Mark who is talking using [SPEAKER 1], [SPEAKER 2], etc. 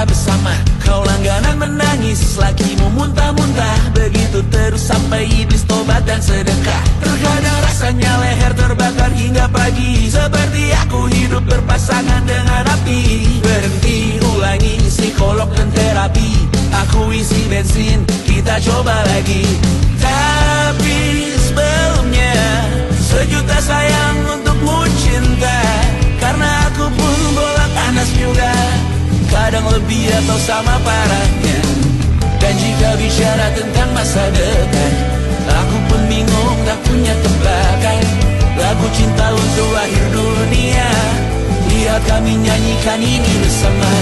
[SPEAKER 1] kita bersama. Kau langganan menangis, lakimu muntah-muntah. Begitu terus sampai iblis tobat dan sedekah. Terkadang rasanya leher terbakar hingga pagi, seperti aku hidup berpasangan dengan api. Berhenti, ulangi psikolog dan terapi. Aku isi bensin, kita coba lagi. Tapi sebelumnya, sejuta sayang untukmu cinta. Karena aku pun bola panas juga, kadang lebih atau sama parahnya. Dan jika bicara tentang masa depan, aku pun bingung tak punya tebakan. Lagu cinta untuk akhir dunia, lihat kami nyanyikan ini bersama.